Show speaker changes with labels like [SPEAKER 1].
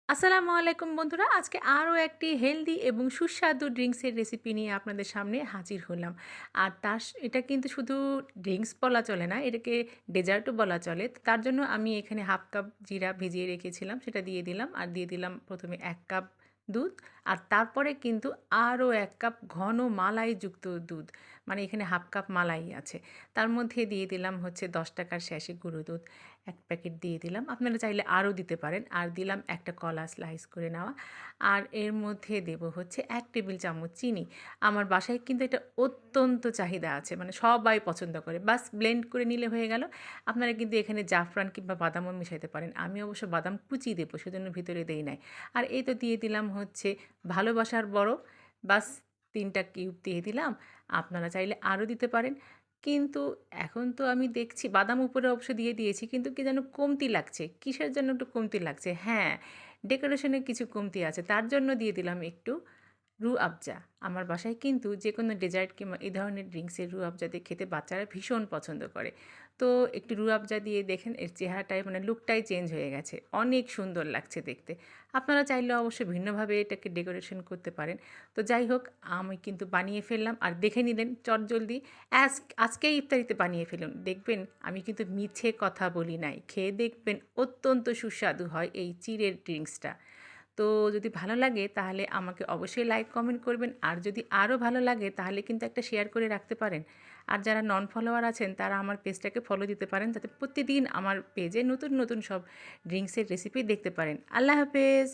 [SPEAKER 1] আসসালামু আলাইকুম বন্ধুরা, আজকে আরও একটি হেলদি এবং সুস্বাদু ড্রিঙ্কসের রেসিপি নিয়ে আপনাদের সামনে হাজির হলাম। আর এটা কিন্তু শুধু ড্রিঙ্কস বলা চলে না, এটাকে ডেজার্টও বলা চলে। তো তার জন্য আমি এখানে হাফ কাপ জিরা ভিজিয়ে রেখেছিলাম, সেটা দিয়ে দিলাম। আর দিয়ে দিলাম প্রথমে 1 কাপ দুধ। আর তারপরে কিন্তু আরও 1 কাপ ঘন মালাইযুক্ত দুধ, মানে এখানে হাফ কাপ মালাই আছে। তার মধ্যে দিয়ে দিলাম হচ্ছে 10 টাকার স্যাশে গুঁড়ো দুধ, 1 প্যাকেট দিয়ে দিলাম। আপনারা চাইলে আরও দিতে পারেন। আর দিলাম একটা কলা স্লাইস করে নেওয়া। আর এর মধ্যে দেব হচ্ছে 1 টেবিল চামচ চিনি। আমার বাসায় কিন্তু এটা অত্যন্ত চাহিদা আছে, মানে সবাই পছন্দ করে। বাস ব্লেন্ড করে নিলে হয়ে গেল। আপনারা কিন্তু এখানে জাফরান কিংবা বাদামও মিশাইতে পারেন। আমি অবশ্য বাদাম কুচি দেবো, সেজন্য ভিতরে দেই নাই। আর এই তো দিয়ে দিলাম হচ্ছে ভালোবাসার বরফ। বাস 3টা কিউব দিয়ে দিলাম। আপনারা চাইলে আরও দিতে পারেন। কিন্তু এখন তো আমি দেখছি বাদাম উপরে অবশ্য দিয়ে দিয়েছি, কিন্তু কি যেন কমতি লাগছে। কিসের জন্য একটু কমতি লাগছে? হ্যাঁ, ডেকোরেশনে কিছু কমতি আছে। তার জন্য দিয়ে দিলাম একটু রুহ আফজা। আমার বাসায় কিন্তু যেকোনো ডেজার্ট কিংবা এই ধরনের ড্রিঙ্কসের রুহ আফজা দিয়ে খেতে বাচ্চারা ভীষণ পছন্দ করে। তো একটু রুহ আফজা দিয়ে দেখেন এর চেহারাটাই, মানে লুকটাই চেঞ্জ হয়ে গেছে। অনেক সুন্দর লাগছে দেখতে। আপনারা চাইলে অবশ্যই ভিন্নভাবে এটাকে ডেকোরেশন করতে পারেন। তো যাই হোক, আমি কিন্তু বানিয়ে ফেললাম। আর দেখে নিলেন চটজলদি। আজকেই ইফতারিতে বানিয়ে ফেলুন। দেখবেন আমি কিন্তু মিছে কথা বলি নাই। খেয়ে দেখবেন অত্যন্ত সুস্বাদু হয় এই চিড়ের ড্রিঙ্কসটা। তো যদি ভালো লাগে তাহলে আমাকে অবশ্যই লাইক কমেন্ট করবেন। আর যদি আরও ভালো লাগে তাহলে কিন্তু একটা শেয়ার করে রাখতে পারেন। আর যারা নন ফলোয়ার আছেন তারা আমার পেজটাকে ফলো দিতে পারেন, যাতে প্রতিদিন আমার পেজে নতুন নতুন সব ড্রিঙ্কসের রেসিপি দেখতে পারেন। আল্লাহ হাফেজ।